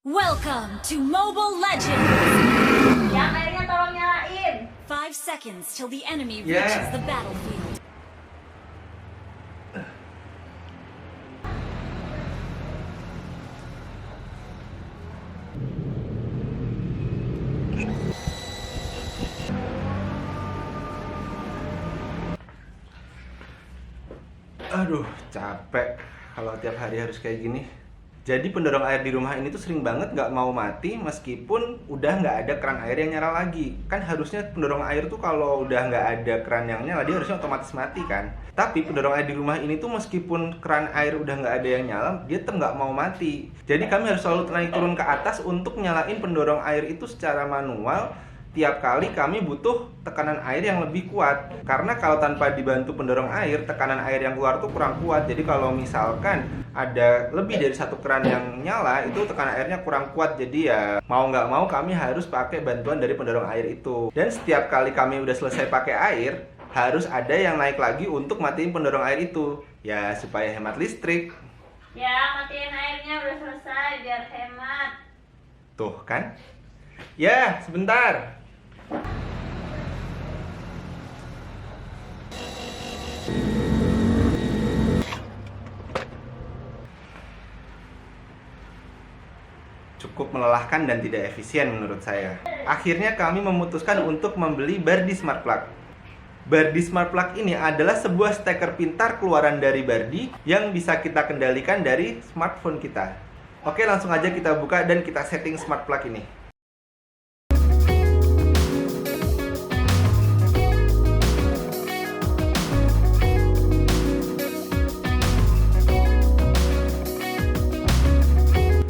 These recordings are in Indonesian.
Welcome to Mobile Legends! Yang airnya tolong nyalain. 5 seconds till the enemy Yeah. reaches the battlefield. Aduh, capek kalau tiap hari harus kayak gini. Jadi pendorong air di rumah ini tuh sering banget nggak mau mati meskipun udah nggak ada keran air yang nyala lagi. Kan harusnya pendorong air tuh kalau udah nggak ada keran yang nyala, dia harusnya otomatis mati kan. Tapi pendorong air di rumah ini tuh meskipun keran air udah nggak ada yang nyala, dia tetap nggak mau mati. Jadi kami harus selalu naik turun ke atas untuk nyalain pendorong air itu secara manual. Tiap kali kami butuh tekanan air yang lebih kuat. Karena kalau tanpa dibantu pendorong air, tekanan air yang keluar tuh kurang kuat. Jadi kalau misalkan ada lebih dari satu keran yang nyala, itu tekanan airnya kurang kuat. Jadi ya mau nggak mau kami harus pakai bantuan dari pendorong air itu. Dan setiap kali kami udah selesai pakai air, harus ada yang naik lagi untuk matiin pendorong air itu. Ya supaya hemat listrik. Ya, matiin airnya udah selesai biar hemat. Tuh kan? Ya, sebentar. Cukup melelahkan dan tidak efisien menurut saya. Akhirnya kami memutuskan untuk membeli Bardi Smart Plug. Bardi Smart Plug ini adalah sebuah steker pintar keluaran dari Bardi yang bisa kita kendalikan dari smartphone kita. Oke, langsung aja kita buka dan kita setting Smart Plug ini.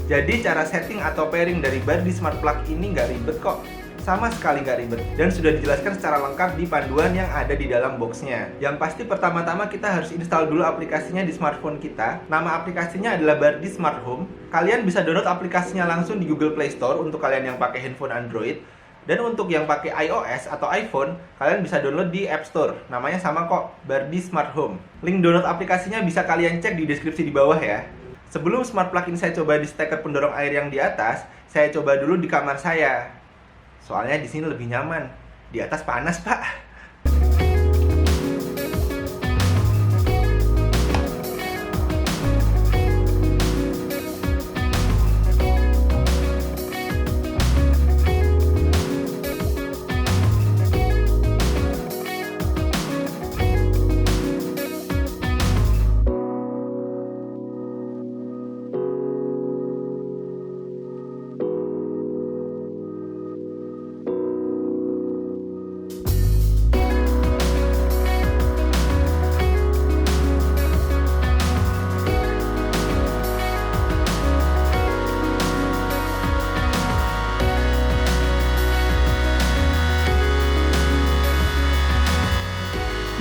Jadi cara setting atau pairing dari Bardi Smart Plug ini nggak ribet kok. Sama sekali nggak ribet. Dan sudah dijelaskan secara lengkap di panduan yang ada di dalam boxnya. Yang pasti pertama-tama kita harus install dulu aplikasinya di smartphone kita. Nama aplikasinya adalah Bardi Smart Home. Kalian bisa download aplikasinya langsung di Google Play Store untuk kalian yang pakai handphone Android. Dan untuk yang pakai iOS atau iPhone, kalian bisa download di App Store. Namanya sama kok, Bardi Smart Home. Link download aplikasinya bisa kalian cek di deskripsi di bawah ya. Sebelum smart plug ini saya coba di steker pendorong air yang di atas, saya coba dulu di kamar saya. Soalnya di sini lebih nyaman. Di atas panas, Pak.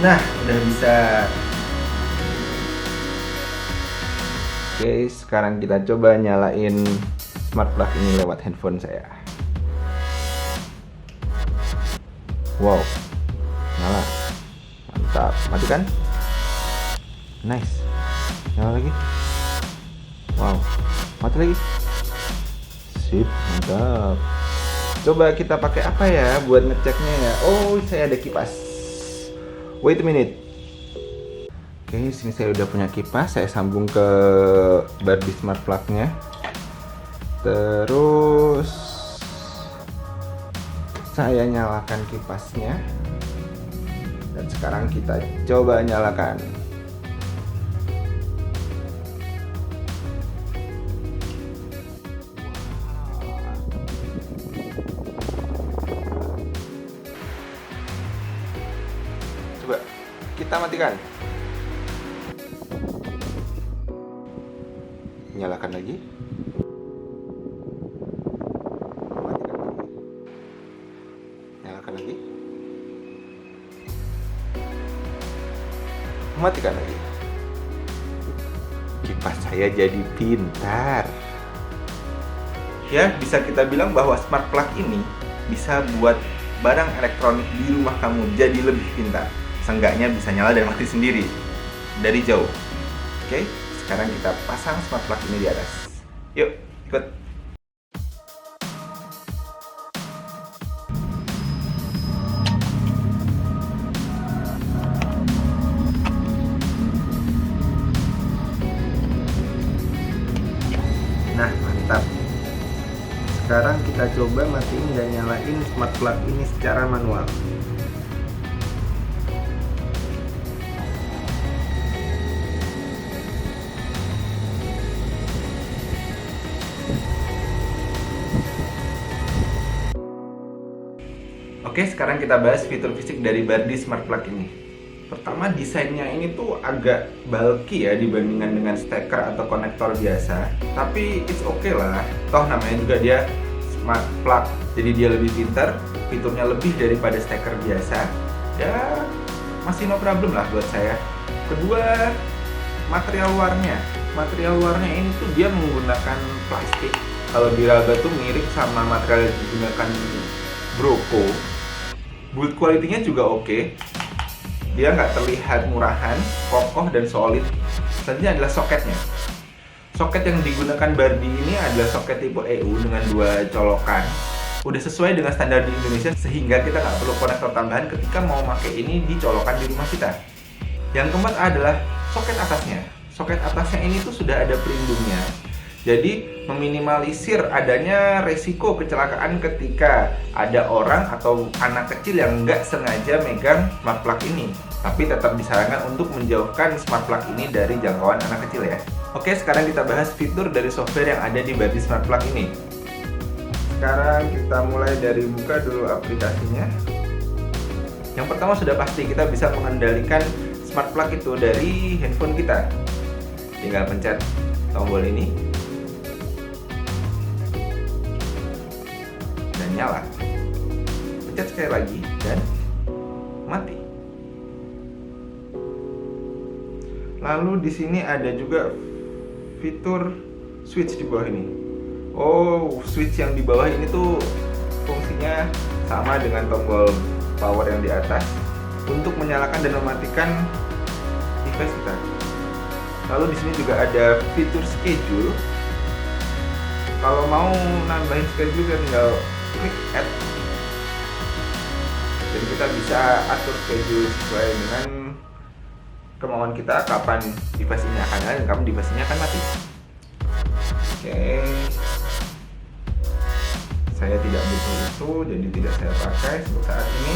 Nah, udah bisa. Oke, sekarang kita coba nyalain smart plug ini lewat handphone saya. Wow, nyala. Mantap, mati kan? Nice. Nyala lagi. Wow, mati lagi. Sip, mantap. Coba kita pakai apa ya buat ngeceknya ya? Oh, saya ada kipas. Wait a minute. Oke, sini saya udah punya kipas. Saya sambung ke Bardi Smart Plug-nya. Terus saya nyalakan kipasnya. Dan sekarang kita coba nyalakan. Coba kita matikan. Nyalakan lagi. Matikan lagi. Nyalakan lagi. Matikan lagi. Kipas saya jadi pintar. Ya, bisa kita bilang bahwa smart plug ini bisa buat barang elektronik di rumah kamu jadi lebih pintar. Seenggaknya bisa nyala dan mati sendiri dari jauh. Oke, sekarang kita pasang smart plug ini di atas. Yuk, ikut. sekarang kita coba matiin dan nyalain smart plug ini secara manual. Oke, sekarang kita bahas fitur fisik dari Bardi Smart Plug ini. Pertama, desainnya ini tuh agak bulky ya dibandingkan dengan steker atau konektor biasa. Tapi it's okay lah, toh namanya juga dia Smart Plug, jadi dia lebih pintar, fiturnya lebih daripada steker biasa. Ya, masih no problem lah buat saya. Kedua, material luarnya. Material luarnya ini tuh dia menggunakan plastik. Kalau diraba tuh mirip sama material yang digunakan Broco. Build quality-nya juga oke. Dia nggak terlihat murahan, kokoh dan solid. Selanjutnya adalah soketnya. Soket yang digunakan Bardi ini adalah soket tipe EU dengan 2 colokan. Udah sesuai dengan standar di Indonesia sehingga kita nggak perlu konektor tambahan ketika mau pakai ini di colokan di rumah kita. Yang keempat adalah soket atasnya. Soket atasnya ini tuh sudah ada pelindungnya. Jadi meminimalisir adanya resiko kecelakaan ketika ada orang atau anak kecil yang nggak sengaja megang smart plug ini. Tapi tetap disarankan untuk menjauhkan smart plug ini dari jangkauan anak kecil ya. Oke, sekarang kita bahas fitur dari software yang ada di Bardi Smart Plug ini. Sekarang kita mulai dari buka dulu aplikasinya. Yang pertama sudah pasti kita bisa mengendalikan smart plug itu dari handphone kita. Tinggal pencet tombol ini dan nyala. Pencet sekali lagi dan mati. Lalu di sini ada juga fitur switch di bawah ini. Oh, switch yang di bawah ini tuh fungsinya sama dengan tombol power yang di atas untuk menyalakan dan mematikan device kita. Lalu di sini juga ada fitur schedule. Kalau mau nambahin schedule kita tinggal klik add. Dan kita bisa atur schedule sesuai dengan kemauan kita kapan device ini akan nyala dan kapan device ini akan mati. Oke. Saya tidak butuh itu, jadi tidak saya pakai untuk saat ini.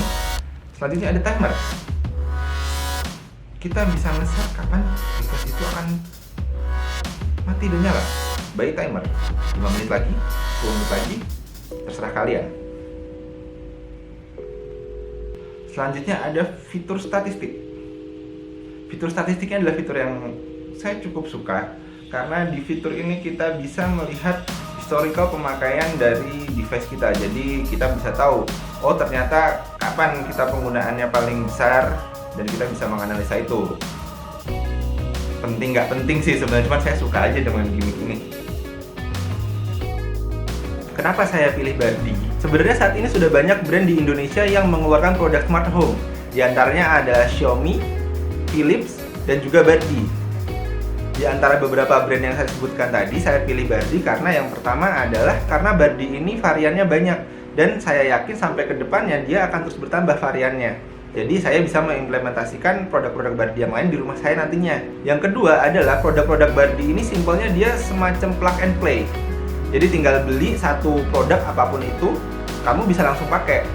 Selanjutnya ada timer. Kita bisa nge-set kapan device itu akan mati dan nyala by timer. 5 menit lagi, 10 menit lagi, terserah kalian. Selanjutnya ada fitur statistik. Fitur statistiknya adalah fitur yang saya cukup suka karena di fitur ini kita bisa melihat historical pemakaian dari device kita. Jadi kita bisa tahu, oh ternyata kapan kita penggunaannya paling besar dan kita bisa menganalisa itu. Penting nggak penting sih sebenarnya, cuma saya suka aja dengan gimmick ini. Kenapa saya pilih Bardi? Sebenarnya saat ini sudah banyak brand di Indonesia yang mengeluarkan produk smart home. Di antaranya ada Xiaomi, Philips, dan juga Bardi. Di antara beberapa brand yang saya sebutkan tadi, saya pilih Bardi karena yang pertama adalah karena Bardi ini variannya banyak dan saya yakin sampai ke depannya dia akan terus bertambah variannya. Jadi saya bisa mengimplementasikan produk-produk Bardi yang lain di rumah saya nantinya. Yang kedua adalah produk-produk Bardi ini simpelnya dia semacam plug and play. Jadi tinggal beli satu produk apapun itu, kamu bisa langsung pakai.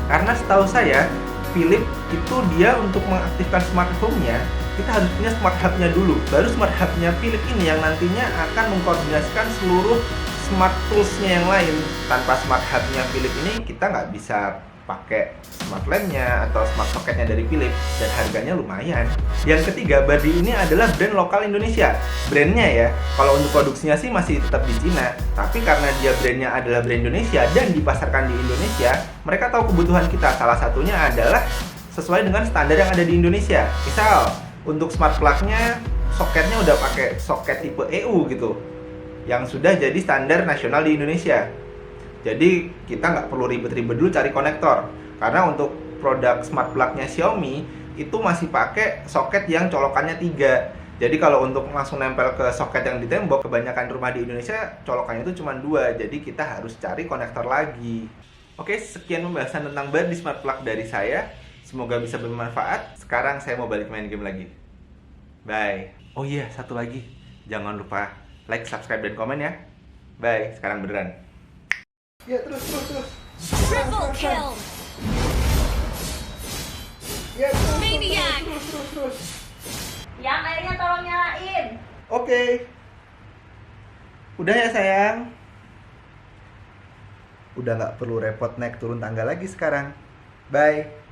Karena setahu saya Philips itu dia untuk mengaktifkan smart home-nya, kita harus punya smart hub-nya dulu. Baru smart hub-nya Philips ini yang nantinya akan mengkoordinasikan seluruh smart tools-nya yang lain. Tanpa smart hub-nya Philips ini, kita nggak bisa pakai smart lamp-nya atau smart socket-nya dari Philips, dan harganya lumayan. Yang ketiga, Bardi ini adalah brand lokal Indonesia. Brandnya ya, kalau untuk produksinya sih masih tetap di Cina, tapi karena dia brandnya adalah brand Indonesia dan dipasarkan di Indonesia, mereka tahu kebutuhan kita. Salah satunya adalah sesuai dengan standar yang ada di Indonesia. Misal, untuk smart plug-nya, soketnya udah pakai soket tipe EU gitu, yang sudah jadi standar nasional di Indonesia. Jadi kita nggak perlu ribet-ribet dulu cari konektor. Karena untuk produk smart plug-nya Xiaomi itu masih pakai soket yang colokannya 3. Jadi kalau untuk langsung nempel ke soket yang di tembok, kebanyakan rumah di Indonesia colokannya itu cuma 2. Jadi kita harus cari konektor lagi. Oke, sekian pembahasan tentang Bardi Smart Plug dari saya. Semoga bisa bermanfaat. Sekarang saya mau balik main game lagi. Bye. Oh iya, satu lagi. Jangan lupa like, subscribe, dan komen ya. Bye. Sekarang beneran. Ya, terus. Triple kill. Ya, Maniac. terus. Yang airnya tolong nyalain. Oke. Udah ya sayang. Udah nggak perlu repot naik turun tangga lagi sekarang. Bye.